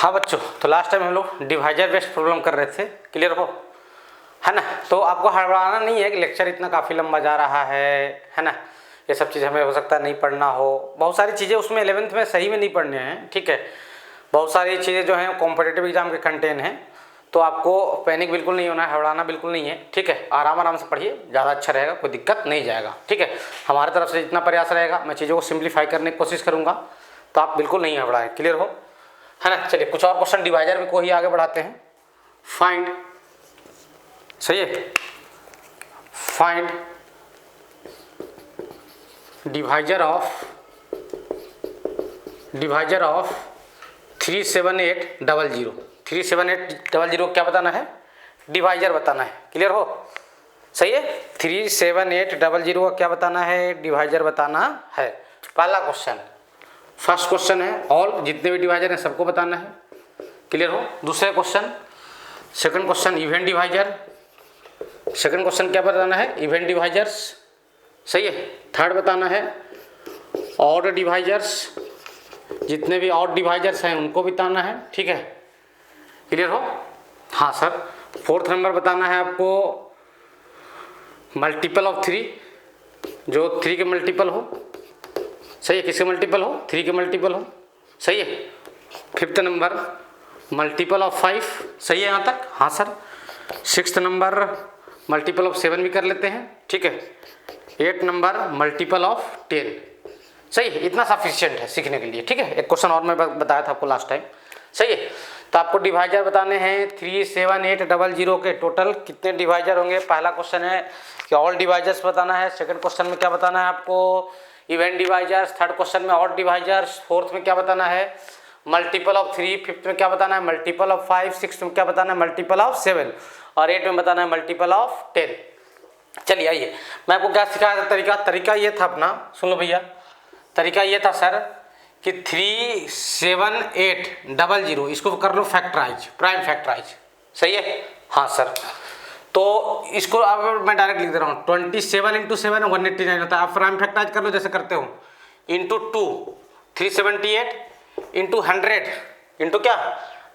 हाँ बच्चों, तो लास्ट टाइम हम लोग डिवाइजर बेस्ड प्रॉब्लम कर रहे थे, क्लियर हो, है ना। तो आपको हड़बड़ाना नहीं है कि लेक्चर इतना काफ़ी लंबा जा रहा है ना। ये सब चीज़ हमें हो सकता है नहीं पढ़ना हो, बहुत सारी चीज़ें उसमें 11th में सही में नहीं पढ़ने हैं, ठीक है। बहुत सारी चीज़ें जो हैं कॉम्पिटिटिव एग्जाम के कंटेन हैं, तो आपको पैनिक बिल्कुल नहीं होना है, हड़बड़ाना बिल्कुल नहीं है, ठीक है। आराम आराम से पढ़िए, ज़्यादा अच्छा रहेगा, कोई दिक्कत नहीं जाएगा, ठीक है। हमारी तरफ से जितना प्रयास रहेगा मैं चीज़ों को सिंप्लीफाई करने की कोशिश करूँगा, तो आप बिल्कुल नहीं हड़बड़ाएं, क्लियर हो, है ना। चलिए कुछ और क्वेश्चन डिवाइजर में को ही आगे बढ़ाते हैं। फाइंड, सही है, फाइंड डिवाइजर ऑफ 37800। 37800 क्या बताना है, डिवाइजर बताना है, क्लियर हो, सही है। 37800 का क्या बताना है, डिवाइजर बताना है। पहला क्वेश्चन, फर्स्ट क्वेश्चन है ऑल, जितने भी डिवाइजर हैं सबको बताना है, क्लियर हो। दूसरा question, second question event divisor, second question क्या बताना है, इवेंट डिवाइजर्स, सही है। थर्ड बताना है ऑड डिवाइजर्स, जितने भी ऑड डिवाइजर्स हैं उनको बताना है, ठीक है, क्लियर हो। हाँ सर, फोर्थ नंबर बताना है आपको मल्टीपल ऑफ 3, जो 3 के मल्टीपल हो, सही है, किसके मल्टीपल हो, 3 के मल्टीपल हो, सही है। फिफ्थ नंबर मल्टीपल ऑफ 5, सही है यहाँ तक, हाँ sir. Sixth number multiple of 7 भी कर लेते हैं, ठीक है। 8 नंबर मल्टीपल ऑफ 10, सही है। इतना सफिशिएंट है सीखने के लिए, ठीक है। एक क्वेश्चन और मैं बताया था आपको लास्ट टाइम, सही है। तो आपको डिवाइजर बताने हैं 37800 के टोटल कितने डिवाइजर होंगे। पहला क्वेश्चन है कि ऑल डिवाइजर्स बताना है, सेकंड क्वेश्चन में क्या बताना है आपको, इवेंट डिवाइजर्स, थर्ड क्वेश्चन में ऑड डिवाइजर्स, फोर्थ में क्या बताना है मल्टीपल ऑफ 3, फिफ्थ में क्या बताना है मल्टीपल ऑफ 5, सिक्स्थ में क्या बताना है मल्टीपल ऑफ 7 और 8 में बताना है मल्टीपल ऑफ 10। चलिए आइए, मैं आपको क्या सिखाया था, तरीका ये था अपना, सुन लो भैया। तरीका ये था सर कि 37800 इसको कर लो फैक्टराइज, प्राइम फैक्टराइज, सही है, हाँ सर। तो इसको अब मैं डायरेक्ट लिख दे रहा हूँ, 27 × 7 189 होता है। आप प्राइम फैक्टराइज कर लो जैसे करते हो, इंटू 2, 378 इंटू 100 इंटू क्या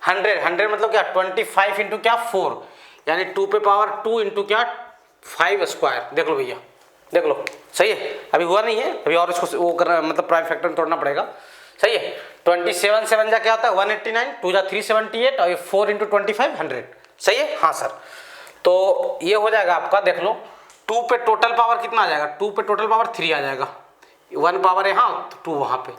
100 मतलब क्या 25 इंटू क्या 4, यानी 2 पे पावर 2 इंटू क्या 5 स्क्वायर। देख लो भैया, देख लो, सही है। अभी हुआ नहीं है, अभी और इसको वो करना, मतलब प्राइम फैक्टर में तोड़ना पड़ेगा, सही है। 27 7 जा क्या होता है 189, 2 जा 378 और 4 इंटू 25 100, सही है, हाँ सर। तो ये हो जाएगा आपका, देख लो 2 पे टोटल पावर कितना आ जाएगा, 2 पे टोटल पावर 3 आ जाएगा, 1 पावर है हाँ तो 2 वहाँ पे,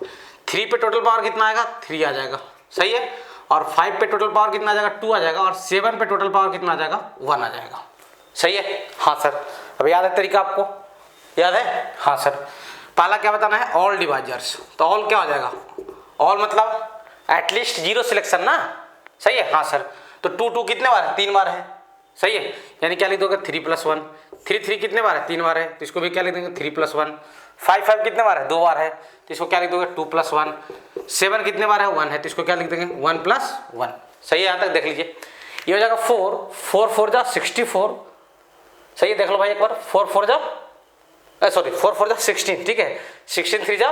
3 पे टोटल पावर कितना आएगा 3 आ जाएगा, सही है। और 5 पे टोटल पावर कितना आ जाएगा 2 आ जाएगा, और 7 पे टोटल पावर कितना आ जाएगा 1 आ जाएगा, सही है, हाँ सर। अब याद है तरीका, आपको याद है, हाँ सर। पहला क्या बताना है ऑल डिवाइजर्स, तो ऑल क्या हो जाएगा, ऑल मतलब एटलीस्ट 0 सिलेक्शन ना, सही है, हाँ सर। तो 2 कितने बार है 3 बार है, सही है, यानी क्या लिख दोगे 3 + 1, 3 कितने बार है 3 बार है, तो इसको भी क्या लिख देंगे 3 + 1। 5 कितने बार है 2 बार है, तो इसको क्या लिख दोगे 2 + 1। 7 कितने बार है 1 है, तो इसको क्या लिख देंगे 1 + 1, सही है। यहाँ तक देख लीजिए, ये हो जाएगा 4 4 जा 64, सही है, देख लो भाई एक बार, 4 4 जा 16, ठीक है, 16 3 जा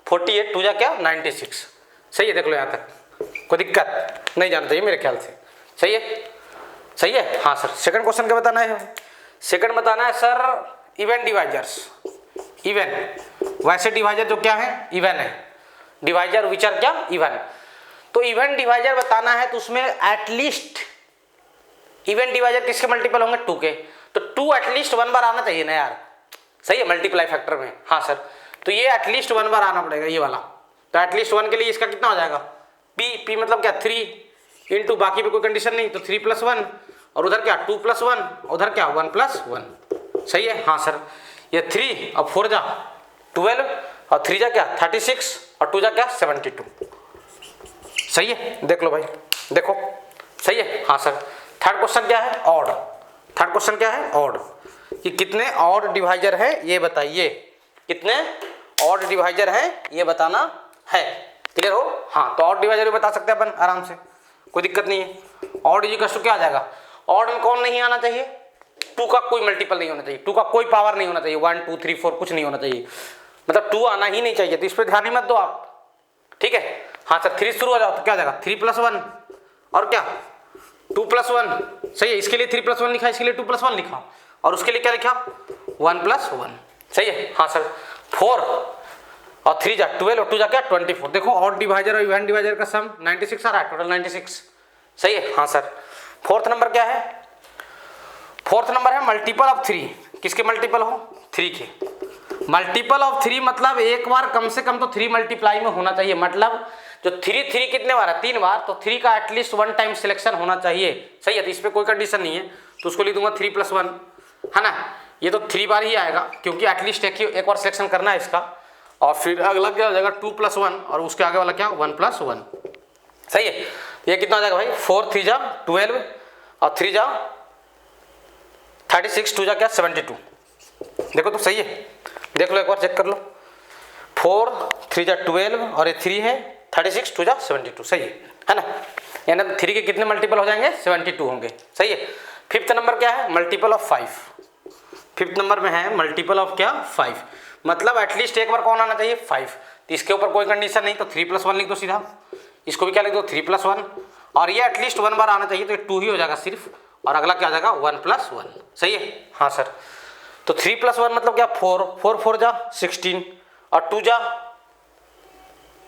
48, 2 जा क्या 96, सही है, देख लो यहाँ तक, कोई दिक्कत नहीं जाना चाहिए मेरे ख्याल से, सही है, सही है, हाँ सर। सेकंड क्वेश्चन क्या बताना है, सेकंड बताना है सर इवेंट डिवाइजर्स, इवन, वैसे डिवाइजर जो क्या है इवन है, डिवाइजर विच आर क्या इवन। तो इवेंट डिवाइजर बताना है, तो उसमें एटलीस्ट इवेंट डिवाइजर किसके मल्टीपल होंगे 2 के, तो 2 एटलीस्ट 1 बार आना चाहिए ना यार, सही है, मल्टीप्लाई फैक्टर में, हाँ सर। तो ये एटलीस्ट 1 बार आना पड़ेगा ये वाला, तो एटलीस्ट 1 के लिए इसका कितना हो जाएगा p मतलब क्या 3 इंटू, बाकी पे कोई कंडीशन नहीं, तो 3 + 1 और उधर क्या 2 + 1, उधर क्या 1 + 1, सही है, हाँ सर। ये 3 और 4 जा 12 और 3 जा क्या 36 और 2 जा क्या 72, सही है, देख लो भाई, देखो सही है, हाँ सर। थर्ड क्वेश्चन क्या है ऑड, थर्ड क्वेश्चन क्या है ऑड, कि कितने ऑड डिवाइजर है ये बताइए, कितने ऑड डिवाइजर है ये बताना है, क्लियर हो, हाँ। तो ऑड डिवाइजर भी बता सकते हैं अपन आराम से, कोई दिक्कत नहीं है। ऑड इक्वल टू क्या आ जाएगा, ऑड में कौन नहीं आना चाहिए 2 का कोई मल्टीपल नहीं होना चाहिए, 2 का कोई पावर नहीं होना चाहिए, 1 2 3 4 कुछ नहीं होना चाहिए, मतलब 2 आना ही नहीं चाहिए, तो इस पर ध्यान ही मत दो आप, ठीक है, हाँ सर। 3 शुरू हो जाओ तो क्या हो जाएगा 3 + 1 और क्या 2+1, सही है। इसके लिए 3+1 लिखा, इसके लिए 2+1 लिखा, और उसके लिए क्या लिखा 1+1, सही है। हाँ सर 4 और 3 जा 12 और 2 जा क्या 24। देखो ऑड डिवाइजर और इवन डिवाइजर का सम 96 आ रहा है, टोटल 96, सही है। हाँ सर फोर्थ नंबर क्या है, फोर्थ नंबर है मल्टीपल ऑफ 3। किसके मल्टीपल हो 3 के। मल्टीपल ऑफ 3 मतलब एक बार कम से कम तो 3 मल्टीप्लाई में होना चाहिए, मतलब जो 3 कितने बार है 3 बार, तो 3 का एटलीस्ट 1 टाइम सिलेक्शन होना चाहिए, सही है। तो इस पर कोई कंडीशन नहीं है, तो उसको लिख दूंगा 3+1, है ना। ये तो 3 बार ही आएगा क्योंकि एटलीस्ट एक बार सिलेक्शन करना है इसका, और फिर अगला क्या हो जाएगा 2+1 और उसके आगे वाला क्या 1+1, सही है। ये कितना हो जाएगा भाई 4 3 जा 12 और 3 जा 36, 2 जा क्या 72। देखो तो सही है, देख लो एक बार चेक कर लो, 4 3 जा 12 और ये 3 है 36, 2 जा 72, सही है ना। यानी 3 के कितने मल्टीपल हो जाएंगे 72 होंगे, सही है। फिफ्थ नंबर क्या है मल्टीपल ऑफ 5। फिफ्थ नंबर में है मल्टीपल ऑफ क्या 5, मतलब एटलीस्ट एक बार कौन आना चाहिए 5। तो इसके ऊपर कोई कंडीशन नहीं, तो 3+1 लिख दो सीधा, इसको भी क्या लिख दो 3+1, और ये एटलीस्ट 1 बार आना चाहिए, तो 2 ही हो जाएगा सिर्फ, और अगला क्या आ जाएगा 1+1, सही है। हाँ सर तो 3+1 मतलब क्या 4 4 4 जा 16 और 2 जा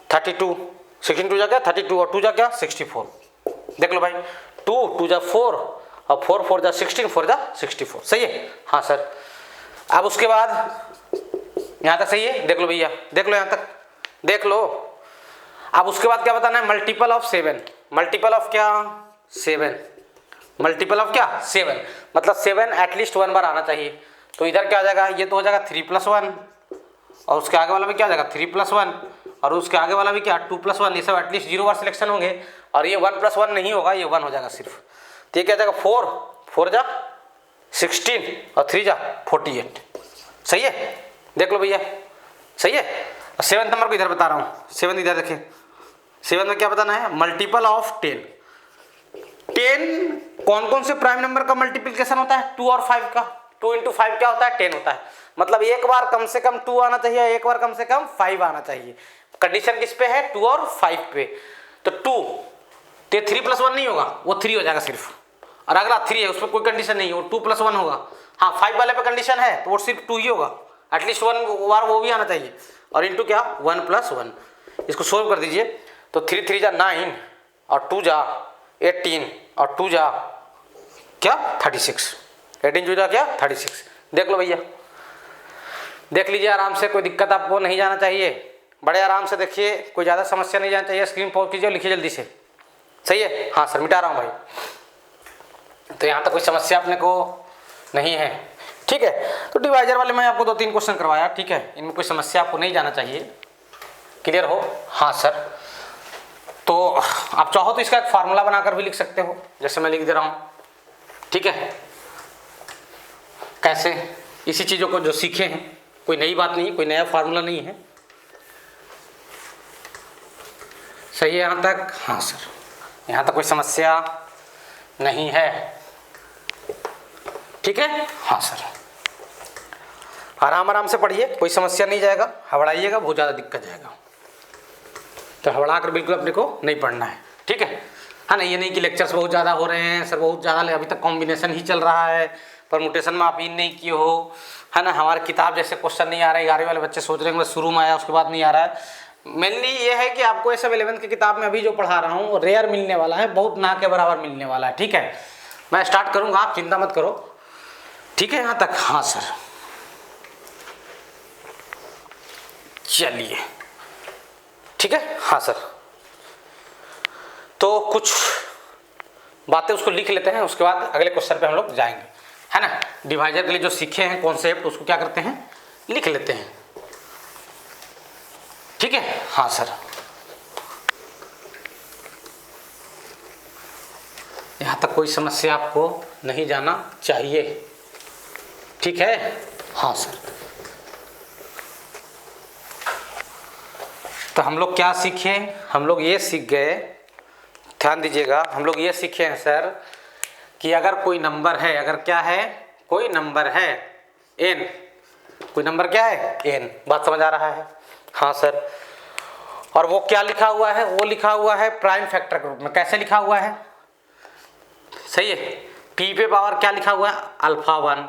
32, 16 2 जा क्या 32 और 2 जा क्या 64। देख लो भाई 2 जा 4 और 4 4 जा 16 4 जा 64, सही है। हाँ सर अब उसके बाद यहाँ तक सही है, देख लो भैया, देख लो यहाँ तक, देख लो। अब उसके बाद क्या बताना है मल्टीपल ऑफ 7। मल्टीपल ऑफ क्या 7, मल्टीपल ऑफ क्या 7 मतलब 7 एटलीस्ट 1 बार आना चाहिए, तो इधर क्या आ जाएगा, ये तो हो जाएगा 3+1 और उसके आगे वाला भी क्या हो जाएगा 3+1 और उसके आगे वाला भी क्या 2+1, ये सब एटलीस्ट 0 बार सिलेक्शन होंगे, और ये 1+1 नहीं होगा, ये 1 हो जाएगा सिर्फ। तो ये क्या जाएगा 4 4 जा 16 और 3 जा 48, सही है। देख लो भैया सही है। और 7 नंबर को इधर बता रहा हूँ, 7 इधर देखें, 7 में क्या बताना है मल्टीपल ऑफ 10। 10 कौन कौन से प्राइम नंबर का मल्टीप्लिकेशन होता है 2 और 5 का, 2 × 5 क्या होता है 10 होता है, मतलब एक बार कम से कम 2 आना चाहिए, एक बार कम से कम 5 आना चाहिए। कंडीशन किस पे है 2 और 5 पे, तो 2 तो 3+1 नहीं होगा, वो 3 हो जाएगा सिर्फ, और अगला 3 है उस पर कोई कंडीशन नहीं है, वो 2+1 होगा। हाँ 5 वाले पे कंडीशन है तो वो सिर्फ 2 ही होगा, एटलीस्ट 1 बार वो भी आना चाहिए, और इंटू क्या 1+1। इसको सोल्व कर दीजिए, तो 3 3 जा 9 और 2 जा 18 और 2 जा क्या 36, 18 2 जा क्या 36। देख लो भैया, देख लीजिए आराम से, कोई दिक्कत आपको नहीं जाना चाहिए, बड़े आराम से देखिए, कोई ज़्यादा समस्या नहीं जाना चाहिए। स्क्रीन पॉज कीजिए, लिखिए जल्दी से, सही है। हाँ सर मिटा रहा हूँ भाई, तो यहाँ तक कोई समस्या अपने को नहीं है, ठीक है। तो डिवाइजर वाले मैं आपको 2-3 क्वेश्चन करवाया, ठीक है, इनमें कोई समस्या आपको नहीं जाना चाहिए, क्लियर हो। हाँ सर तो आप चाहो तो इसका एक फार्मूला बनाकर भी लिख सकते हो, जैसे मैं लिख दे रहा हूँ, ठीक है। कैसे, इसी चीज़ों को जो सीखे हैं, कोई नई बात नहीं, कोई नया फार्मूला नहीं है, सही है यहाँ तक। हाँ सर यहाँ तक कोई समस्या नहीं है, ठीक है। हाँ सर आराम आराम से पढ़िए, कोई समस्या नहीं जाएगा, हबड़ाइएगा बहुत ज़्यादा दिक्कत जाएगा, तो हबड़ा कर बिल्कुल अपने को नहीं पढ़ना है, ठीक है। हाँ नहीं, ये नहीं कि लेक्चर्स बहुत ज़्यादा हो रहे हैं सर, बहुत ज़्यादा अभी तक कॉम्बिनेशन ही चल रहा है, परमुटेशन में आप इन नहीं किए हो, है ना। हमारी किताब जैसे क्वेश्चन नहीं आ रहा है, 11वीं वाले बच्चे सोच रहे हैं शुरू में आया उसके बाद नहीं आ रहा है। मेनली ये है कि आपको ये सब 11th की किताब में अभी जो पढ़ा रहा हूँ रेयर मिलने वाला है, बहुत ना के बराबर मिलने वाला है, ठीक है। मैं स्टार्ट करूँगा, आप चिंता मत करो, ठीक है यहाँ तक। हाँ सर चलिए ठीक है। हाँ सर तो कुछ बातें उसको लिख लेते हैं, उसके बाद अगले क्वेश्चन पे हम लोग जाएंगे, है ना। डिवाइजर के लिए जो सीखे हैं कॉन्सेप्ट उसको क्या करते हैं लिख लेते हैं, ठीक है। हाँ सर यहाँ तक कोई समस्या आपको नहीं जाना चाहिए, ठीक है। हाँ सर तो हम लोग क्या सीखे, हम लोग ये सीख गए, ध्यान दीजिएगा, हम लोग ये सीखे हैं सर कि अगर कोई नंबर है, अगर क्या है कोई नंबर है n, कोई नंबर क्या है n, बात समझ आ रहा है। हाँ सर और वो क्या लिखा हुआ है, वो लिखा हुआ है प्राइम फैक्टर के रूप में। कैसे लिखा हुआ है, सही है। पी पे पावर क्या लिखा हुआ है, अल्फा 1,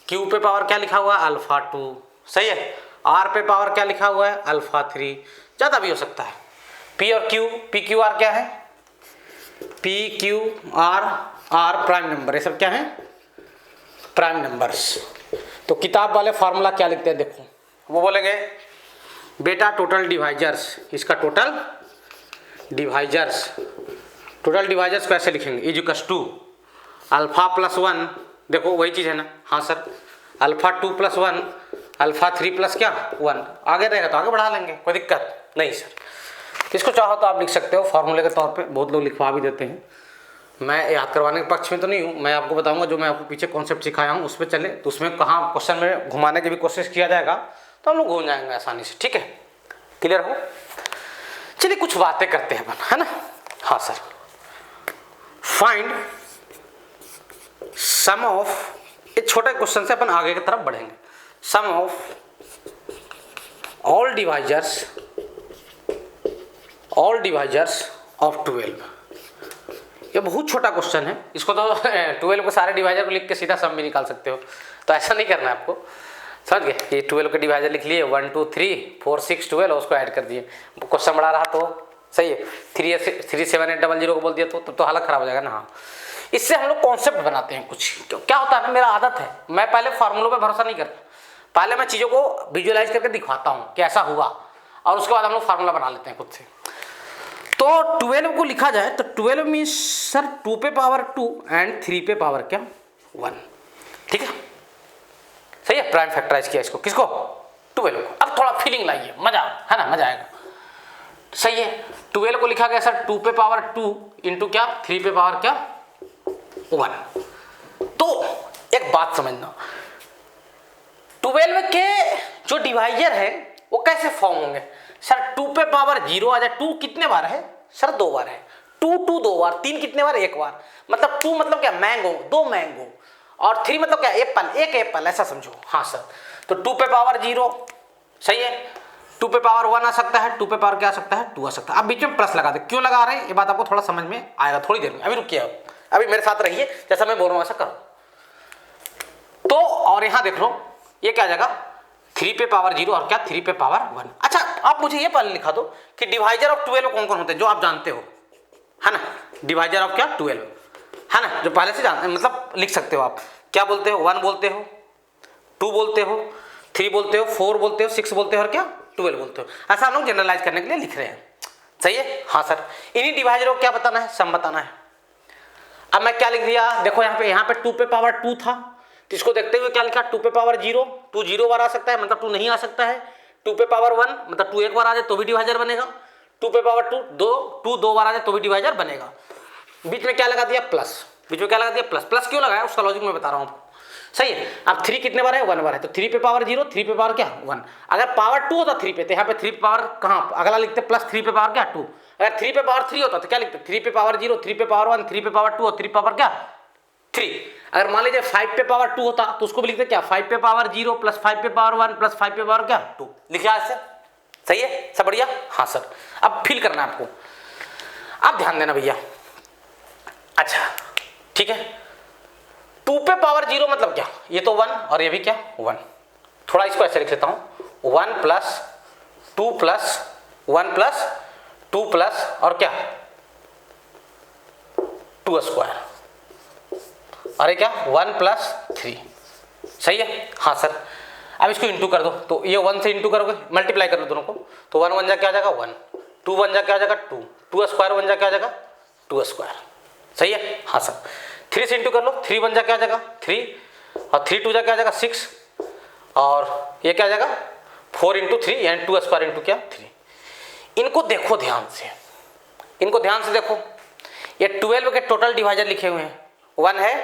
क्यू पे पावर क्या लिखा हुआ है, अल्फा 2, सही है। आर पे पावर क्या लिखा हुआ है, अल्फा 3, ज़्यादा भी हो सकता है। पी और क्यू, पी क्यू आर क्या है, P Q R, R prime number, ये सब क्या है, प्राइम नंबर्स। तो किताब वाले फार्मूला क्या लिखते हैं देखो, वो बोलेंगे बेटा टोटल डिवाइजर्स, इसका टोटल डिवाइजर्स, टोटल डिवाइजर्स कैसे लिखेंगे, is equals to alpha plus 1, देखो वही चीज़ है ना, हाँ sir, alpha 2 plus 1, alpha 3 plus क्या 1, आगे रहेगा तो आगे बढ़ा लेंगे, कोई दिक्कत नहीं सर। इसको चाहो तो आप लिख सकते हो फॉर्मूले के तौर पे, बहुत लोग लिखवा भी देते हैं। मैं याद करवाने के पक्ष में तो नहीं हूँ, मैं आपको बताऊंगा जो मैं आपको पीछे कॉन्सेप्ट सिखाया हूँ उस पर चले, तो उसमें कहाँ क्वेश्चन में घुमाने की भी कोशिश किया जाएगा तो हम लोग घूम जाएंगे आसानी से, ठीक है, क्लियर हो। चलिए कुछ बातें करते हैं अपन, है ना, हाँ सर। फाइंड सम ऑफ, एक छोटे क्वेश्चन से अपन आगे की तरफ बढ़ेंगे, सम ऑफ ऑल डिवाइजर्स ऑफ 12। ये बहुत छोटा क्वेश्चन है, इसको तो 12 को सारे डिवाइजर को लिख के सीधा सम भी निकाल सकते हो, तो ऐसा नहीं करना है आपको, समझ गए। ये 12 के डिवाइजर लिख लिए 1 2 3 4 6 12 और उसको ऐड कर दिए, क्वेश्चन बढ़ा रहा तो सही है, 37800 को बोल दिया तो हालत खराब हो जाएगा ना। हाँ, इससे हम लोग कॉन्सेप्ट बनाते हैं कुछ, क्या होता है ना, मेरा आदत है, मैं पहले फार्मूलों पे भरोसा नहीं करता, पहले मैं चीज़ों को विजुअलाइज करके दिखवाता हूँ कि ऐसा हुआ, और उसके बाद हम लोग फार्मूला बना लेते हैं खुद से। तो 12 को लिखा जाए तो 12 मीन्स सर 2 पे पावर 2 एंड 3 पे पावर क्या 1, ठीक है, सही है। प्राइम फैक्टराइज किया इसको, किसको, 12 को। अब थोड़ा फीलिंग लाइए, मजा है ना, मजा आएगा, सही है। 12 को लिखा गया सर 2 पे पावर 2 इंटू क्या 3 पे पावर क्या 1। तो एक बात समझना, 12 के जो डिवाइजर है वो कैसे फॉर्म होंगे सर, 2 पे पावर 0 आ जाए, 2 कितने बार है सर, 2 बार है, 2 2 बार, 3 कितने बार, 1 बार, मतलब 2 मतलब क्या मैंगो, 2 मैंगो, और 3 मतलब क्या एप्पल, 1 एप्पल, ऐसा समझो, हाँ सर। तो 2 पे पावर 0, सही है, 2 पे पावर 1 आ सकता है, 2 पे पावर क्या आ सकता है 2 आ सकता है। अब बीच में प्लस लगा दे, क्यों लगा रहे हैं ये बात आपको थोड़ा समझ में आएगा थोड़ी देर में, अभी रुकिए, अभी मेरे साथ रहिए, जैसा मैं बोल रहा हूँ ऐसा करो। तो और यहां देख लो ये क्या आ जाएगा 3 पे पावर 0 और क्या 3 पे पावर 1। अच्छा आप मुझे ये पहले लिखा दो कि डिवाइजर ऑफ 12 कौन कौन होते हैं, जो आप जानते हो, है ना, डिवाइजर ऑफ क्या 12, है ना, जो पहले से जानते, मतलब लिख सकते हो आप, क्या बोलते हो, 1 बोलते हो, 2 बोलते हो, 3 बोलते हो, 4 बोलते हो, 6 बोलते हो और क्या 12 बोलते हो। ऐसा हम लोग जनरलाइज करने के लिए लिख रहे हैं, सही है, हाँ सर। इन्हीं डिवाइजरों को क्या बताना है, सम बताना है। अब मैं क्या लिख दिया, देखो यहाँ पे 2 पे पावर 2 था, तो इसको देखते हुए क्या लिखा 2 पे पावर 0, 2 0 बार आ सकता है, मतलब 2 नहीं आ सकता है, 2 पे पावर 1 मतलब 2 1 बार आ जाए तो भी डिवाइजर बनेगा, 2 पे पावर 2 2 बार आ जाए तो भी डिवाइजर बनेगा। बीच में क्या लगा दिया प्लस, बीच में क्या लगा दिया प्लस, प्लस क्यों लगाया उसका लॉजिक मैं बता रहा हूँ, सही है। अब 3 कितने बार है 1 बार है, तो 3 पे पावर 0, 3 पे पावर क्या 1, अगर पावर 2 होता 3 पे, तो यहाँ पे 3 पे पावर कहाँ अगला लिखते प्लस 3 पे पावर क्या 2, अगर 3 पे पावर 3 होता तो क्या लिखते 3 पे पावर 0, 3 पे पावर 1, 3 पे पावर 2 और 3 पावर क्या 3। अगर मान लीजिए 5 पे पावर 2 होता तो उसको भी लिखते क्या 5 पे पावर 0 प्लस 5 पे पावर 1 प्लस 5 पे पावर क्या 2, लिखा ऐसे, सही है, सब बढ़िया, हाँ सर। अब फील करना है आपको, आप ध्यान देना भैया, अच्छा ठीक है। 2 पे पावर 0 मतलब क्या, ये तो 1 और ये भी क्या 1, थोड़ा इसको ऐसे लिख लेता हूं 1 प्लस 2 प्लस 1 प्लस 2 प्लस और क्या 2 स्क्वायर, अरे क्या 1 प्लस 3, सही है, हाँ सर। अब इसको इंटू कर दो, तो ये 1 से इंटू करोगे, मल्टीप्लाई कर लो दोनों को, तो 1 1 जा क्या आ जाएगा 1, 2 1 जा क्या आ जाएगा 2, 2 स्क्वायर 1 जा क्या आ जाएगा 2 स्क्वायर, सही है, हाँ सर। 3 से इंटू कर लो, 3 1 जा क्या आ जाएगा 3 और 3 2 जा क्या आ जाएगा 6 और ये क्या आ जाएगा 4 इंटू 3 यानी 2 स्क्वायर इंटू क्या 3। इनको देखो ध्यान से, इनको ध्यान से देखो, ये 12 के टोटल डिवाइजर लिखे हुए हैं, 1 है,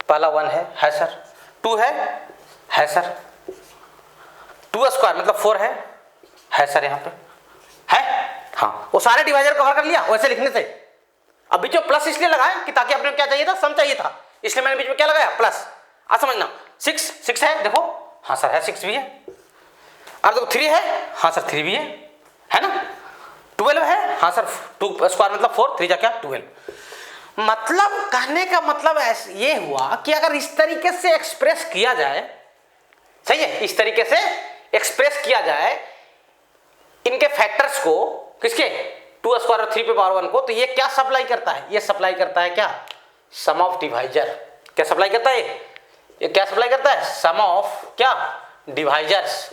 पहला 1 है सर, 2 है सर, 2 स्क्वायर मतलब 4 है सर, यहाँ पे है, हाँ, वो सारे डिवाइजर कवर कर लिया वैसे लिखने से। अब बीच में प्लस इसलिए लगाया कि ताकि अपने क्या चाहिए था सम चाहिए था, इसलिए मैंने बीच में क्या लगाया प्लस, आ समझना। 6 है देखो, हाँ सर है, 6 भी है, अब देखो 3 है, हाँ सर 3 भी है ना, 12 है, हाँ सर 2 स्क्वायर मतलब 4, 3 जा क्या 12। मतलब कहने का मतलब ये हुआ कि अगर इस तरीके से एक्सप्रेस किया जाए, सही है, इस तरीके से एक्सप्रेस किया जाए इनके फैक्टर्स को, किसके 2 स्क्वायर और 3 पे पावर 1 को, तो ये क्या सप्लाई करता है, ये सप्लाई करता है क्या, सम ऑफ डिवाइजर। क्या सप्लाई करता है ये क्या सप्लाई करता है, सम ऑफ क्या डिवाइजर्स।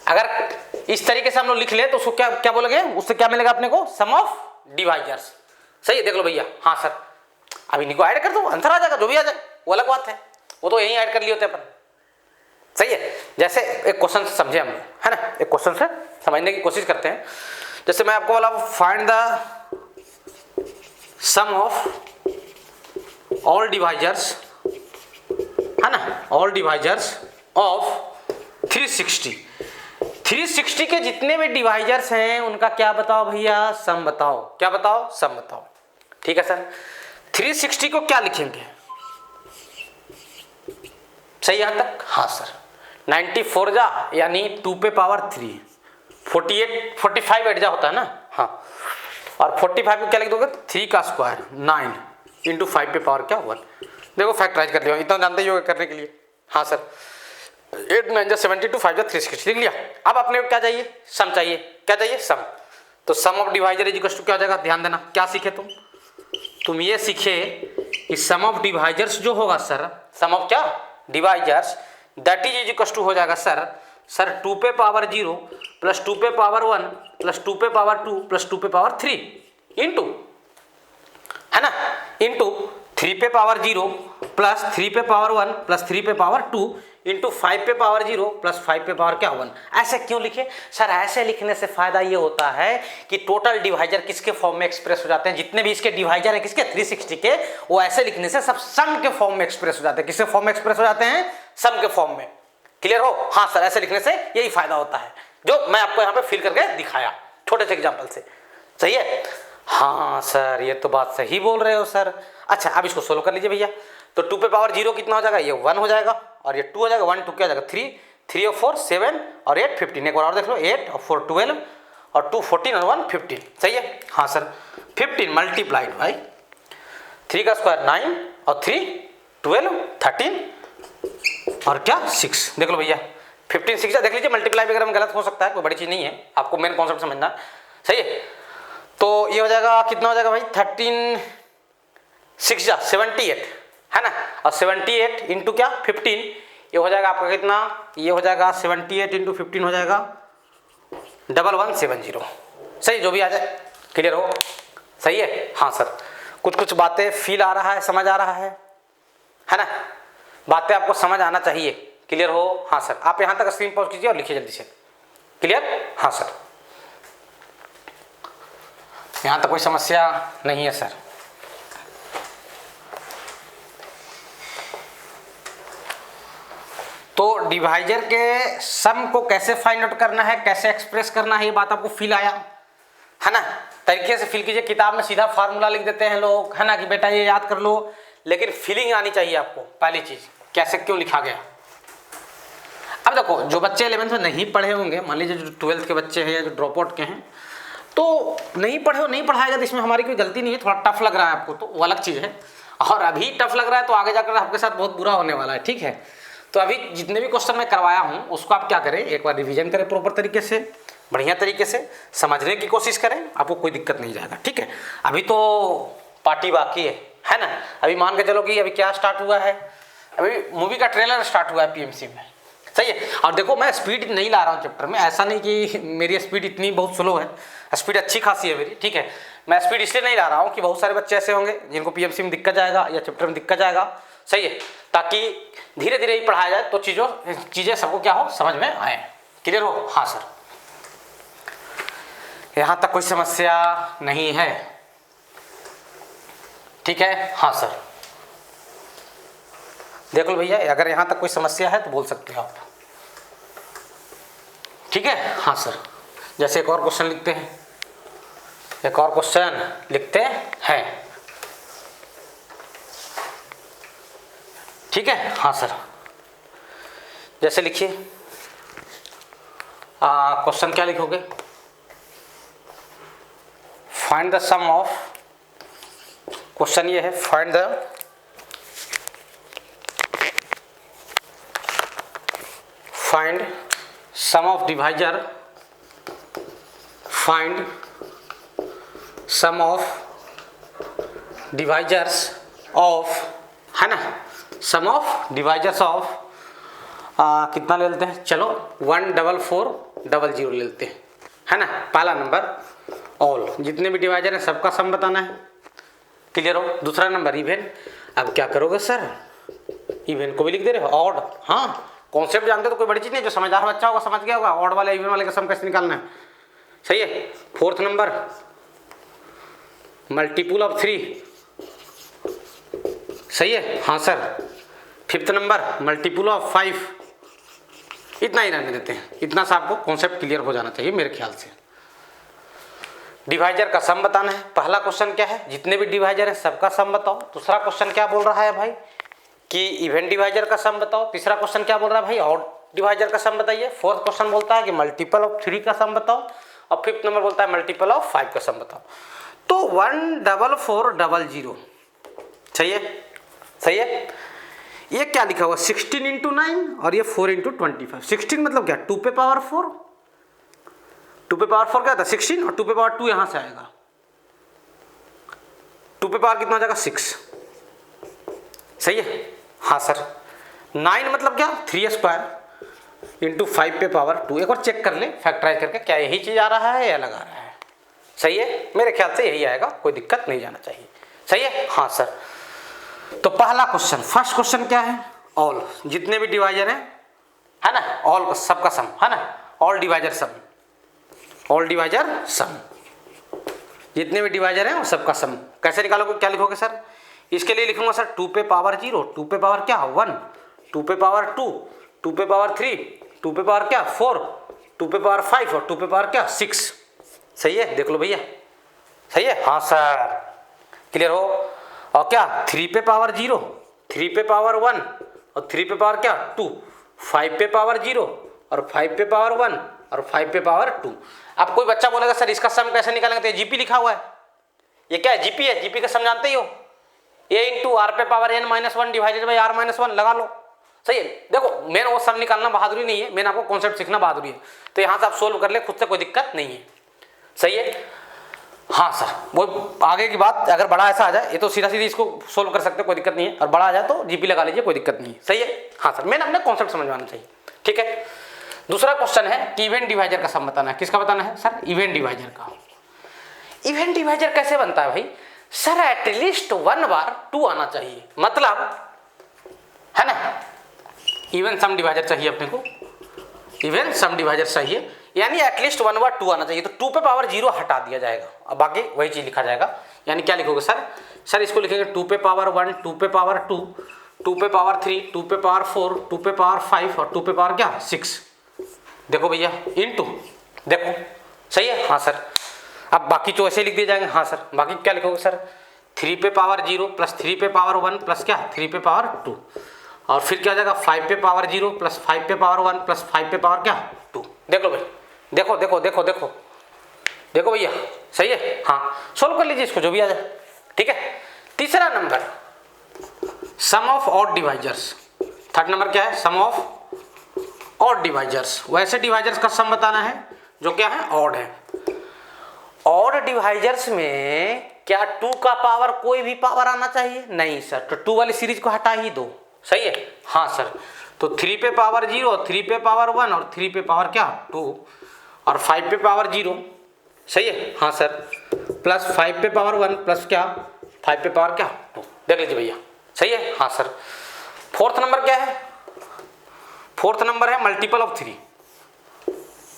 अगर इस तरीके से हम लोग लिख ले तो उसको क्या क्या बोलेंगे, उससे क्या मिलेगा अपने को, सम ऑफ डिवाइजर्स। सही है, देख लो भैया। हाँ सर, अभी इनको ऐड कर दो, आंसर आ जाएगा, जो भी आ जाए वो अलग बात है, वो तो यही ऐड कर लिए होते अपन। सही है, जैसे एक क्वेश्चन समझे हम लोग, है ना, एक क्वेश्चन से समझने की कोशिश करते हैं। जैसे मैं आपको बोला find the sum of all divisors, है ना, ऑल डिवाइजर्स ऑफ 360। 360 के जितने भी डिवाइजर्स हैं उनका क्या बताओ भैया, सम बताओ। क्या बताओ, सम बताओ। ठीक है सर, 360 को क्या लिखेंगे, सही यहां तक। हाँ सर, 94 जा यानी 2 पे पावर 3, 45 ऐड जा होता है ना। हाँ, और 45 को क्या लिख दोगे, 3 का स्क्वायर 9 इंटू 5 पे पावर क्या 1। देखो फैक्टराइज कर लिया, इतना जानते ही होगा करने के लिए। हाँ सर, 8 9 जा 72, 5 जा 360 लिख लिया। अब अपने को क्या चाहिए, सम चाहिए। क्या चाहिए, सम। तो सम ऑफ डिवाइजर इक्वल टू क्या हो जाएगा, ध्यान देना। क्या सीखे तुम ये सीखे कि सम ऑफ डिवाइजर्स जो होगा सर, सम ऑफ क्या divisors, that is equal to हो जाएगा सर 2 पे पावर 0 प्लस 2 पे पावर 1 प्लस 2 पे पावर 2 प्लस 2 पे पावर 3 इंटू, है ना, इंटू 3 पे पावर 0 प्लस 3 पे पावर 1 प्लस 3 पे पावर 2 इंटू 5 पे पावर 0 प्लस 5 पे पावर क्या 1। ऐसे क्यों लिखे सर, ऐसे लिखने से फायदा ये होता है कि टोटल डिवाइजर किसके फॉर्म में एक्सप्रेस हो जाते हैं, जितने भी इसके डिवाइजर है किसके 360 के, वो ऐसे लिखने से सब सम के फॉर्म में एक्सप्रेस हो जाते हैं। किसके फॉर्म में एक्सप्रेस हो जाते हैं, सम के फॉर्म में। क्लियर हो। हाँ सर, ऐसे लिखने से यही फायदा होता है जो मैं आपको यहाँ पे फिल करके दिखाया छोटे से एग्जाम्पल से। सही है। हाँ सर, ये तो बात सही बोल रहे हो सर। अच्छा, अब इसको सोल्व कर लीजिए भैया। तो 2 पे पावर 0 कितना हो जाएगा, ये 1 हो जाएगा, और ये 2 हो जाएगा, 1 2 क्या हो जाएगा 3, 3 और 4 7 और 8 15। एक बार और देख लो, 8 और 4 12 और 2 14 और 1 15। सही है। हाँ सर, 15 मल्टीप्लाइड बाई 3 का स्क्वायर 9 और 3 12 13 और क्या 6। देख लो भैया, 15 6 देख लीजिए, मल्टीप्लाई वगैरह में गलत हो सकता है, कोई बड़ी चीज़ नहीं है, आपको मेन कॉन्सेप्ट समझना। सही है। तो ये हो जाएगा, कितना हो जाएगा भाई, 13 6 जा 78, है ना, और 78 इंटू क्या 15, ये हो जाएगा आपका कितना, ये हो जाएगा 78 इंटू 15 हो जाएगा 1170। सही, जो भी आ जाए। क्लियर हो। सही है। हाँ सर, कुछ बातें फील आ रहा है, समझ आ रहा है ना, बातें आपको समझ आना चाहिए। क्लियर हो। हाँ सर, आप यहाँ तक स्क्रीन पॉज कीजिए और लिखिए जल्दी से। क्लियर। हाँ सर, यहाँ तक कोई समस्या नहीं है सर। तो डिवाइजर के सम को कैसे फाइंड आउट करना है, कैसे एक्सप्रेस करना है, ये बात आपको फील आया है ना। तरीके से फील कीजिए, किताब में सीधा फार्मूला लिख देते हैं लोग, है ना, कि बेटा ये याद कर लो, लेकिन फीलिंग आनी चाहिए आपको। पहली चीज, कैसे क्यों लिखा गया। अब देखो, जो बच्चे 11th में नहीं पढ़े होंगे, मान लीजिए जो 12th के बच्चे हैं या जो ड्रॉप आउट के हैं, तो नहीं पढ़े हो, नहीं पढ़ाएगा तो इसमें हमारी कोई गलती नहीं है। थोड़ा टफ लग रहा है आपको तो वो अलग चीज़ है, और अभी टफ लग रहा है तो आगे जाकर आपके साथ बहुत बुरा होने वाला है। ठीक है। तो अभी जितने भी क्वेश्चन मैं करवाया हूँ उसको आप क्या करें, एक बार रिवीजन करें प्रॉपर तरीके से, बढ़िया तरीके से समझने की कोशिश करें, आपको कोई दिक्कत नहीं जाएगा। ठीक है। अभी तो पार्टी बाकी है ना। अभी मान के चलो कि अभी क्या स्टार्ट हुआ है, अभी मूवी का ट्रेलर स्टार्ट हुआ है पीएमसी में। सही है। और देखो, मैं स्पीड नहीं ला रहा हूँ चैप्टर में, ऐसा नहीं कि मेरी स्पीड इतनी बहुत स्लो है, स्पीड अच्छी खासी है मेरी। ठीक है। मैं स्पीड इसलिए नहीं ला रहा हूँ कि बहुत सारे बच्चे ऐसे होंगे जिनको पीएमसी में दिक्कत जाएगा या चैप्टर में दिक्कत जाएगा। सही है। ताकि धीरे धीरे ही पढ़ाया जाए तो चीज़ें सबको क्या हो, समझ में आए। क्लियर हो। हाँ सर, यहाँ तक कोई समस्या नहीं है। ठीक है। हाँ सर, देख लो भैया, अगर यहाँ तक कोई समस्या है तो बोल सकते हो आप। ठीक है। हाँ सर, जैसे एक और क्वेश्चन लिखते हैं, एक और क्वेश्चन लिखते हैं। ठीक है। हाँ सर, जैसे लिखिए, क्वेश्चन क्या लिखोगे, find the sum of question ये है, find sum of divisor, find sum of divisors of, है ना, सम ऑफ डिवाइजर्स ऑफ कितना ले लेते हैं, चलो 14400 ले लेते हैं, है ना। पहला नंबर ऑल, जितने भी डिवाइजर हैं सबका सम बताना है, क्लियर हो। दूसरा नंबर इवन, अब क्या करोगे सर, इवन को भी लिख दे रहे हो, ऑड, हाँ कॉन्सेप्ट जानते हो तो कोई बड़ी चीज नहीं, जो समझदार बच्चा होगा समझ गया होगा ऑड वाले इवन वाले का सम कैसे निकालना है, सही है। फोर्थ नंबर मल्टीपल ऑफ 3, सही है, हाँ sir. Fifth number multiple of 5, इतना ही रहने देते हैं, इतना सा आपको कॉन्सेप्ट क्लियर हो जाना चाहिए मेरे ख्याल से। डिवाइजर का सम बताना है, पहला क्वेश्चन क्या है, जितने भी डिवाइजर हैं सबका सम बताओ। दूसरा क्वेश्चन क्या बोल रहा है भाई कि इवन डिवाइजर का सम बताओ। तीसरा क्वेश्चन क्या बोल रहा है भाई, ऑड डिवाइजर का सम बताइए। फोर्थ क्वेश्चन बोलता है कि मल्टीपल ऑफ 3 का सम बताओ, और फिफ्थ नंबर बोलता है मल्टीपल ऑफ 5 का सम बताओ। तो 14400, सही है, सही है। ये क्या लिखा हुआ 16 × 9 और ये 4 × 25। 16 मतलब क्या, 2 पे पावर 4, 2 पे पावर 4 क्या था 16, और 2 पे पावर 2 यहां से आएगा, 2 पे पावर कितना हो जाएगा 6, सही है, हाँ सर। 9 मतलब क्या 3² × 5 पे पावर 2। एक बार चेक कर ले फैक्टराइज करके, क्या यही चीज आ रहा है या अलग आ रहा है, सही है, मेरे ख्याल से यही आएगा, कोई दिक्कत नहीं जाना चाहिए, सही है, हाँ सर। तो पहला क्वेश्चन, फर्स्ट क्वेश्चन क्या है, ऑल, जितने भी डिवाइजर हैं, है ना, ऑल सबका सम, है ना, ऑल डिवाइजर सम, ऑल डिवाइजर सम, जितने भी डिवाइजर हैं वो सबका सम। कैसे निकालोगे, क्या लिखोगे सर, इसके लिए लिखूंगा सर 2 पे पावर 0, 2 पे पावर क्या 1, 2 पे पावर 2, 2 पे पावर 3, 2 पे पावर क्या 4, 2 पे पावर 5 और 2 पे पावर क्या 6, सही है, देख लो भैया, सही है, हाँ सर, क्लियर हो। और क्या 3 पे पावर 0, 3 पे पावर 1 और 3 पे पावर क्या 2, 5 पे पावर 0 और 5 पे पावर 1 और 5 पे पावर 2। अब कोई बच्चा बोलेगा सर इसका सम कैसे निकालेंगे, तो ये जीपी लिखा हुआ है, ये क्या है जीपी है, जीपी का सम जानते ही हो, a × r पे power n-1 divided by r-1 लगा लो, सही है। देखो मेन वो सम निकालना बहादुरी नहीं है, मेन आपको कॉन्सेप्ट सीखना बहादुरी है, तो यहाँ से आप सोल्व कर ले खुद से, कोई दिक्कत नहीं है, सही है, हाँ सर। वो आगे की बात, अगर बड़ा ऐसा आ जाए, ये तो सीधा सीधी इसको सोल्व कर सकते हो, कोई दिक्कत नहीं है, और बड़ा आ जाए तो जीपी लगा लीजिए, कोई दिक्कत नहीं है, सही है, हाँ सर, मेन अपने कॉन्सेप्ट समझवाना चाहिए, ठीक है। दूसरा क्वेश्चन है कि इवेंट डिवाइजर का सम बताना है, किसका बताना है सर, इवेंट डिवाइजर का। इवेंट डिवाइजर कैसे बनता है भाई, सर एटलीस्ट 1 बार 2 आना चाहिए, मतलब है ना, इवन सम डिवाइजर चाहिए अपने को, इवन सम डिवाइजर चाहिए, यानी एटलीस्ट 1 बार 2 आना चाहिए। तो 2 पे पावर 0 हटा दिया जाएगा, अब बाकी वही चीज लिखा जाएगा, यानी क्या लिखोगे सर, सर इसको लिखेंगे 2 पे पावर 1, 2 पे पावर 2, 2 पे पावर 3, 2 पे पावर 4, 2 पे पावर 5 और 2 पे पावर क्या 6, देखो भैया इनटू, देखो सही है, हाँ सर। अब बाकी तो ऐसे लिख दिए जाएंगे, हाँ सर। बाकी क्या लिखोगे सर, 3 पे पावर 0 प्लस 3 पे पावर 1 प्लस क्या 3 पे पावर 2, और फिर क्या हो जाएगा 5 पे पावर 0 प्लस 5 पे पावर 1 प्लस 5 पे पावर क्या 2। देख लो भाई, देखो देखो देखो देखो देखो भैया, सही है, हाँ सोल्व कर लीजिए इसको, जो भी आ जाए, ठीक है। तीसरा number sum of odd divisors, third number क्या है, सम ऑफ ऑड डिवाइजर्स। वैसे डिवाइजर्स का सम बताना है जो क्या है ऑड है। ऑड डिवाइजर्स में क्या 2 का पावर कोई भी पावर आना चाहिए, नहीं सर, तो 2 वाली सीरीज को हटा ही दो, सही है, हाँ सर। तो 3 पे पावर 0, 3 पे पावर 1 और 3 पे पावर क्या 2 और 5 पे पावर 0, सही है, हाँ सर, प्लस 5 पे पावर 1 प्लस क्या 5 पे पावर क्या 2, देख लीजिए भैया, सही है, हाँ सर। फोर्थ नंबर क्या है, फोर्थ नंबर है मल्टीपल ऑफ 3,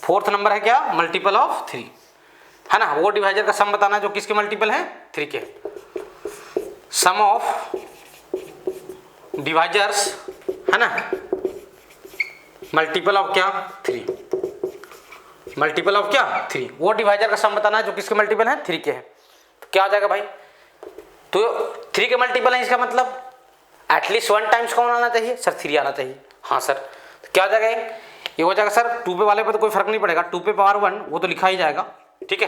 फोर्थ नंबर है क्या मल्टीपल ऑफ 3, है ना। वो डिवाइजर का सम बताना है जो किसके मल्टीपल है 3 के। सम ऑफ डिवाइजर्स, है ना, मल्टीपल ऑफ क्या 3, मल्टीपल ऑफ क्या 3, वो डिवाइजर का सम बताना है जो किसके मल्टीपल है 3 के है। तो क्या हो जाएगा भाई, तो 3 के मल्टीपल है, इसका मतलब एटलीस्ट 1 टाइम्स कौन आना चाहिए सर 3 आना चाहिए, हाँ सर। तो क्या हो जाएगा ये हो जाएगा सर 2 पे वाले पे तो कोई फर्क नहीं पड़ेगा, 2 पे पावर 1 वो तो लिखा ही जाएगा, ठीक है,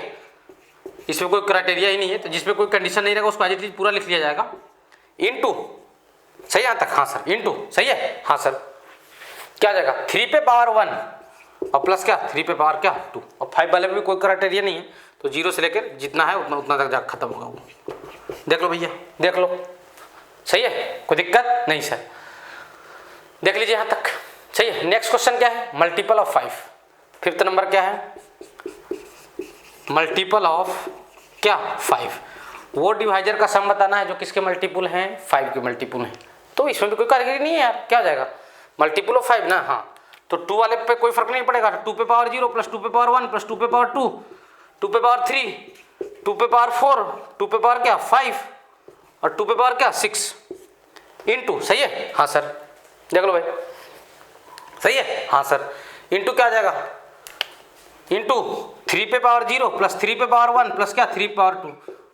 इसमें कोई क्राइटेरिया ही नहीं है, तो जिसमें कोई कंडीशन नहीं रहेगा उसको एज इट इज पूरा लिख लिया जाएगा। इनटू, सही यहाँ तक? हाँ सर, इनटू सही है। हाँ सर, क्या आ जाएगा 3 पे पावर 1 और प्लस क्या 3 पे पावर क्या 2, और 5 वाले में भी कोई क्राइटेरिया नहीं है, तो 0 से लेकर जितना है उतना तक जाकर खत्म होगा वो। देख लो भैया, देख लो, सही है, कोई दिक्कत नहीं सर, देख लीजिए यहाँ तक, सही है। नेक्स्ट क्वेश्चन क्या है? Multiple of 5। फिफ्थ नंबर क्या है? मल्टीपल ऑफ क्या 5। वो डिवाइजर का सम बताना है जो किसके मल्टीपल हैं? 5 के मल्टीपल हैं। तो इसमें भी कोई कैटेगरी नहीं है यार, क्या हो जाएगा? मल्टीपल ऑफ 5 ना। हाँ, तो 2 वाले पे कोई फर्क नहीं पड़ेगा। 2 पे पावर 0 प्लस 2 पे पावर 1 प्लस 2 पे पावर 2, 2 पे पावर 3, 2 पे पावर 4, 2 पे पावर क्या 5 और 2 पे पावर क्या 6 इनटू, सही है। हाँ सर, देख लो भाई, सही है। हाँ सर, इनटू क्या आ जाएगा? इनटू 3 पे पावर 0 प्लस 3 पे पावर 1 प्लस क्या 3 पे पावर 2।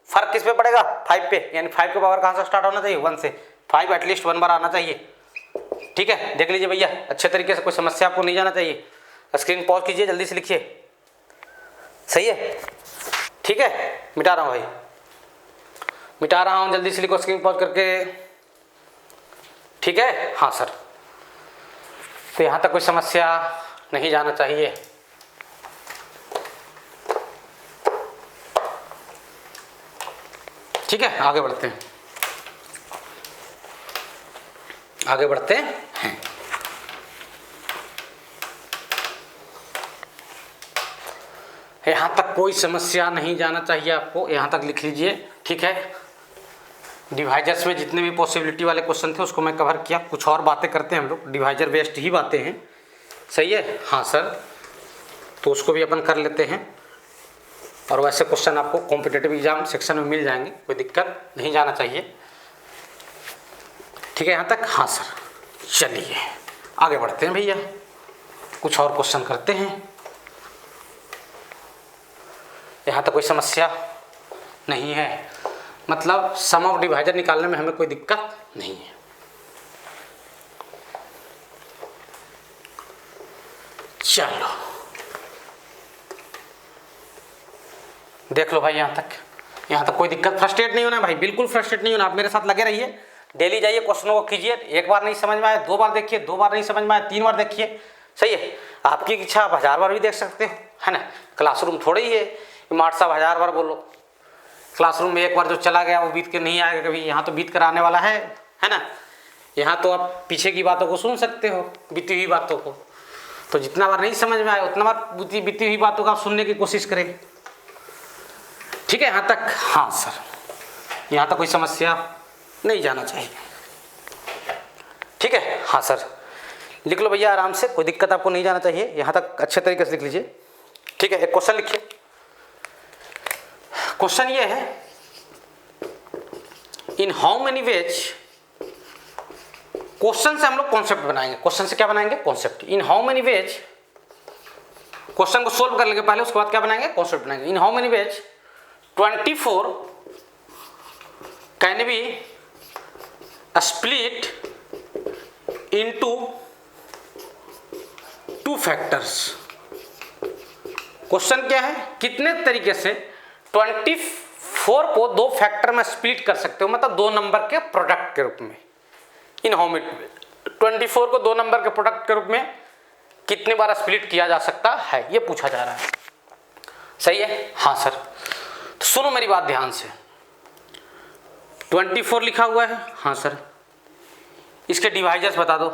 फर्क किस पे पड़ेगा? 5 पे, यानी 5 का पावर कहाँ से स्टार्ट होना चाहिए? 1 से। 5 एटलीस्ट 1 बार आना चाहिए। ठीक है, देख लीजिए भैया अच्छे तरीके से, कोई समस्या आपको नहीं जाना चाहिए। स्क्रीन पॉज कीजिए, जल्दी से लिखिए, सही है। ठीक है, मिटा रहा हूँ भाई, मिटा रहा हूँ, जल्दी से लिखो स्क्रीन पॉज करके। ठीक है, हाँ सर, तो यहाँ तक कोई समस्या नहीं जाना चाहिए। ठीक है, आगे बढ़ते हैं, आगे बढ़ते हैं। यहाँ तक कोई समस्या नहीं जाना चाहिए आपको, यहाँ तक लिख लीजिए। ठीक है, डिवाइजर्स में जितने भी पॉसिबिलिटी वाले क्वेश्चन थे उसको मैं कवर किया। कुछ और बातें करते हैं हम लोग, डिवाइजर बेस्ड ही बातें हैं, सही है। हाँ सर, तो उसको भी अपन कर लेते हैं। और वैसे क्वेश्चन आपको कॉम्पिटिटिव एग्जाम सेक्शन में मिल जाएंगे, कोई दिक्कत नहीं जाना चाहिए। ठीक है यहाँ तक? हाँ सर, चलिए आगे बढ़ते हैं भैया, कुछ और क्वेश्चन करते हैं। यहाँ तक कोई समस्या नहीं है, मतलब सम ऑफ डिवाइजर निकालने में हमें कोई दिक्कत नहीं है। चलो देख लो भाई, यहाँ तक कोई दिक्कत, फ्रस्ट्रेट नहीं होना भाई, बिल्कुल फ्रस्ट्रेट नहीं होना। आप मेरे साथ लगे रहिए, डेली जाइए, क्वेश्चनों को कीजिए। एक बार नहीं समझ में आए 2 बार देखिए, 2 बार नहीं समझ में आए 3 बार देखिए, सही है। आपकी इच्छा आप 1000 बार भी देख सकते हो, है ना। क्लासरूम थोड़ी ही है मार्ट साहब 1000 बार बोलो। क्लासरूम में एक बार जो चला गया वो बीत के नहीं आएगा कभी। यहाँ तो बीत कर आने वाला है ना। यहाँ तो आप पीछे की बातों को सुन सकते हो, बीती हुई बातों को। तो जितना बार नहीं समझ में आए उतना बार बीती हुई बातों को आप सुनने की कोशिश करें। ठीक है यहाँ तक? हाँ सर, यहाँ तक कोई समस्या नहीं जाना चाहिए। ठीक है, हाँ सर, लिख लो भैया आराम से, कोई दिक्कत आपको नहीं जाना चाहिए। यहाँ तक अच्छे तरीके से लिख लीजिए। ठीक है, एक क्वेश्चन लिखिए। क्वेश्चन ये है, in how many ways, question से हम लोग कॉन्सेप्ट बनाएंगे। क्वेश्चन से क्या बनाएंगे? Concept. In how many ways, question को सोल्व कर लेंगे पहले, उसके बाद क्या बनाएंगे? कॉन्सेप्ट बनाएंगे। In how many ways 24 can be split into 2 factors. Question क्या है, कितने तरीके से 24 को 2 फैक्टर में स्प्लिट कर सकते हो, मतलब 2 नंबर के प्रोडक्ट के रूप में। इन हाउ मेनी 24 को 2 नंबर के प्रोडक्ट के रूप में कितने बार स्प्लिट किया जा सकता है, ये पूछा जा रहा है, सही है। हाँ सर, तो सुनो मेरी बात ध्यान से। 24 लिखा हुआ है, हाँ सर, इसके डिवाइजर्स बता दो,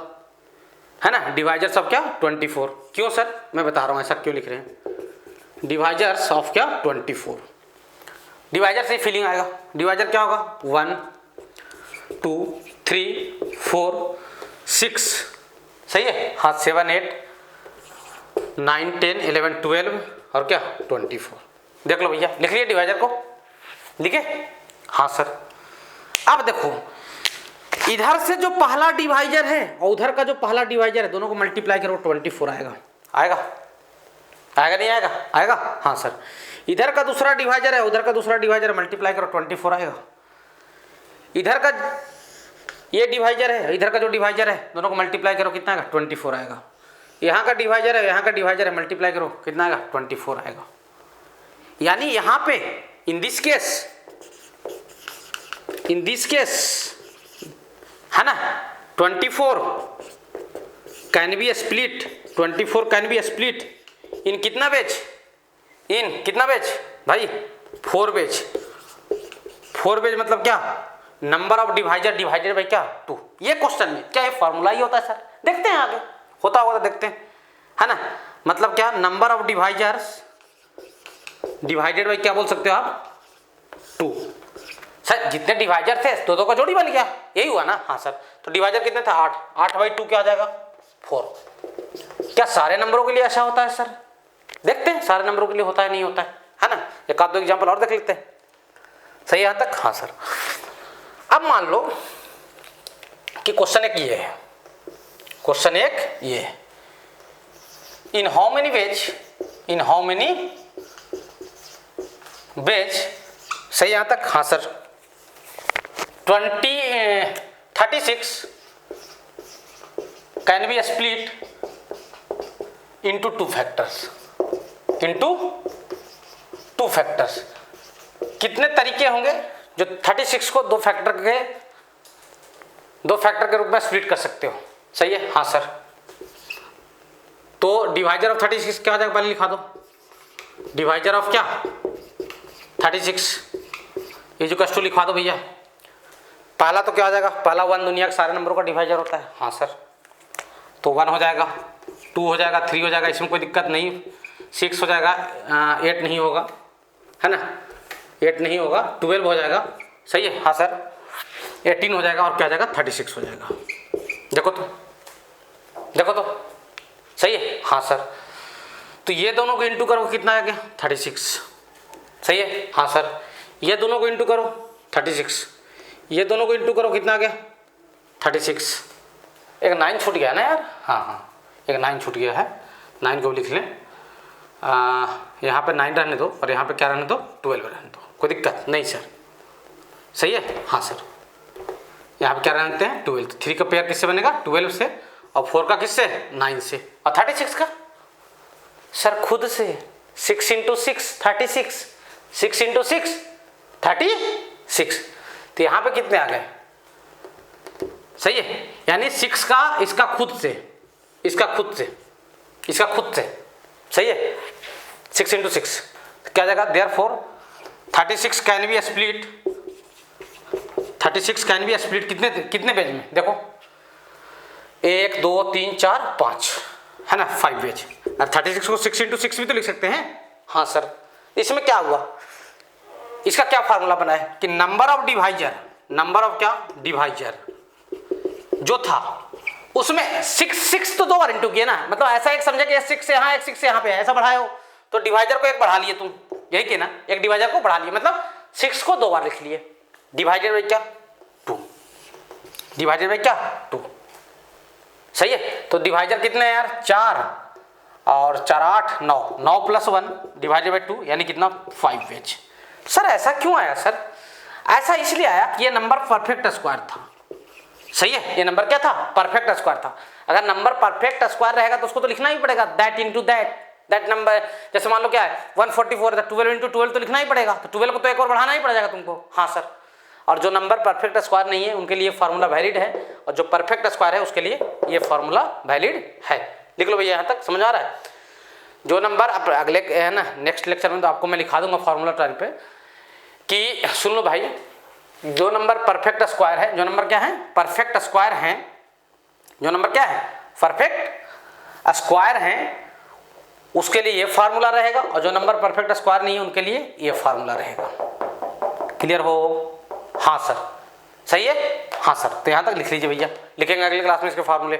है ना। डिवाइजर्स ऑफ क्या? 24। क्यों सर? मैं बता रहा हूँ ऐसा क्यों लिख रहे हैं। डिवाइजर्स ऑफ क्या? 24। डिवाइजर से फीलिंग आएगा। डिवाइजर क्या होगा? 1 2 3 4 6, सही है। हाँ 7 8 9 10 11 12 और क्या 24। देख लो भैया, लिख लिया डिवाइजर को, लिखे? हाँ सर। अब देखो, इधर से जो पहला डिवाइजर है और उधर का जो पहला डिवाइजर है, दोनों को मल्टीप्लाई करो 24 आएगा। आएगा? आएगा नहीं आएगा? आएगा। हाँ सर, इधर का दूसरा डिवाइजर है, उधर का दूसरा डिवाइजर है, मल्टीप्लाई करो 24 आएगा। इधर का ये डिवाइजर है, इधर का जो डिवाइजर है, दोनों को मल्टीप्लाई करो, कितना आएगा? 24 आएगा। यहाँ का डिवाइजर है, यहाँ का डिवाइजर है, मल्टीप्लाई करो, कितना आएगा? 24 आएगा। यानी यहाँ पे इन दिस केस है ना 24 can be split, 24 can be split in कितना पेज, इन कितना पेज भाई 4 पेज। 4 पेज मतलब क्या, number of divisor divided by क्या 2। ये क्वेश्चन में क्या ये फॉर्मूला ही होता है सर, देखते हैं आगे होता होगा तो देखते हैं, है ना। मतलब क्या, number of divisors divided by क्या बोल सकते हो आप 2। सर जितने डिवाइजर थे दो का जोड़ी बन गया, यही हुआ ना। हाँ सर, तो डिवाइजर कितने थे 8, 8 बाई 2 क्या आ जाएगा 4। क्या सारे नंबरों के लिए ऐसा होता है सर, देखते हैं सारे नंबरों के लिए होता है नहीं होता है ना। एक आध दो एग्जाम्पल और देख लेते हैं, सही है यहाँ तक। हाँ सर, अब मान लो कि क्वेश्चन एक ये है, क्वेश्चन एक ये है, in how many ways, in how many ways, सही यहाँ तक। हाँ sir, 36 can be split into 2 factors, into 2 factors. कितने तरीके होंगे जो 36 को 2 फैक्टर के रूप में स्प्लिट कर सकते हो, सही है। हाँ सर, तो डिवाइजर ऑफ 36 क्या हो जाएगा, पहले लिखा दो। डिवाइजर ऑफ क्या 36 इज टू लिखवा दो भैया। पहला तो क्या हो जाएगा, पहला 1 दुनिया के सारे नंबरों का डिवाइजर होता है। हाँ सर, तो 1 हो जाएगा, 2 हो जाएगा, 3 हो जाएगा, इसमें कोई दिक्कत नहीं। 6 हो जाएगा, 8 नहीं होगा, है ना, 8 नहीं होगा, 12 हो जाएगा, सही है। हाँ सर, 18 हो जाएगा, और क्या हो जाएगा 36 हो जाएगा। देखो तो सही है। हाँ सर, तो ये दोनों को इंटू करो कितना आ गया 36, सही है। हाँ सर, ये दोनों को इंटू करो 36, ये दोनों को इंटू करो कितना आ गया 36। एक 9 छूट गया ना यार, हाँ, एक 9 छूट गया है, 9 को लिख लें। यहाँ पे 9 रहने दो और यहाँ पे क्या रहने दो 12 रहने दो, कोई दिक्कत नहीं सर, सही है। हाँ सर, यहाँ पे क्या रहते हैं 12, 3 का पेयर किससे बनेगा 12 से, और 4 का किससे 9 से, और 36 का सर खुद से 6 इंटू 6 36, 6 इंटू 6 36। तो यहाँ पे कितने आ गए, सही है, यानी 6 का इसका खुद से, सही है, 6 इंटू 6 क्या जाएगा, therefore 36 can be split, 36 can be split कितने पेज में, देखो 1 2 3 4 5 है ना, 5 पेज। और 36 को 6 इंटू 6 भी तो लिख सकते हैं। हाँ सर, इसमें क्या हुआ, इसका क्या फार्मूला बना है कि नंबर ऑफ डिवाइजर जो था उसमें 6 तो 2 बार इंटू किया ना, मतलब ऐसा एक समझे कि 6 से यहाँ, एक 6 से यहाँ पे ऐसा बढ़ाए हो, तो डिवाइजर को एक बढ़ा लिए तुम, यही कि ना, एक डिवाइजर को बढ़ा लिए, मतलब 6 को 2 बार लिख लिए, डिवाइडेड बाई क्या 2, डिवाइडेड बाई क्या 2, सही है। तो डिवाइजर कितने हैं यार 4 और 4 8 9, 9 प्लस 1 डिवाइडेड बाई 2 यानी कितना 5 पेज। सर ऐसा क्यों आया सर, ऐसा इसलिए आया कि ये नंबर परफेक्ट स्क्वायर था, सही है, ये नंबर क्या था परफेक्ट स्क्वायर था। अगर नंबर परफेक्ट स्क्वायर रहेगा तो उसको तो लिखना ही पड़ेगा दैट इंटू दैट नंबर। जैसे मान लो क्या है 144 है, 12 इंटू 12 तो लिखना ही पड़ेगा, तो 12 को तो एक और बढ़ाना ही पड़ेगा तुमको। हाँ सर, और जो नंबर परफेक्ट स्क्वायर नहीं है उनके लिए फार्मूला वैलिड है, और जो परफेक्ट स्क्वायर है उसके लिए ये फार्मूला वैलिड है। लिख लो भैया, यहाँ तक समझ आ रहा है। जो नंबर अगले है ना नेक्स्ट लेक्चर में तो आपको मैं लिखा दूंगा फार्मूला टाइप पे, कि सुन लो भाई, जो नंबर परफेक्ट स्क्वायर है, जो नंबर क्या है परफेक्ट स्क्वायर हैं, जो नंबर क्या है परफेक्ट स्क्वायर हैं उसके लिए ये फार्मूला रहेगा, और जो नंबर परफेक्ट स्क्वायर नहीं है उनके लिए ये फार्मूला रहेगा। क्लियर हो? हाँ सर, सही है। हाँ सर, तो यहाँ तक लिख लीजिए भैया, लिखेंगे अगले क्लास में इसके फार्मूले।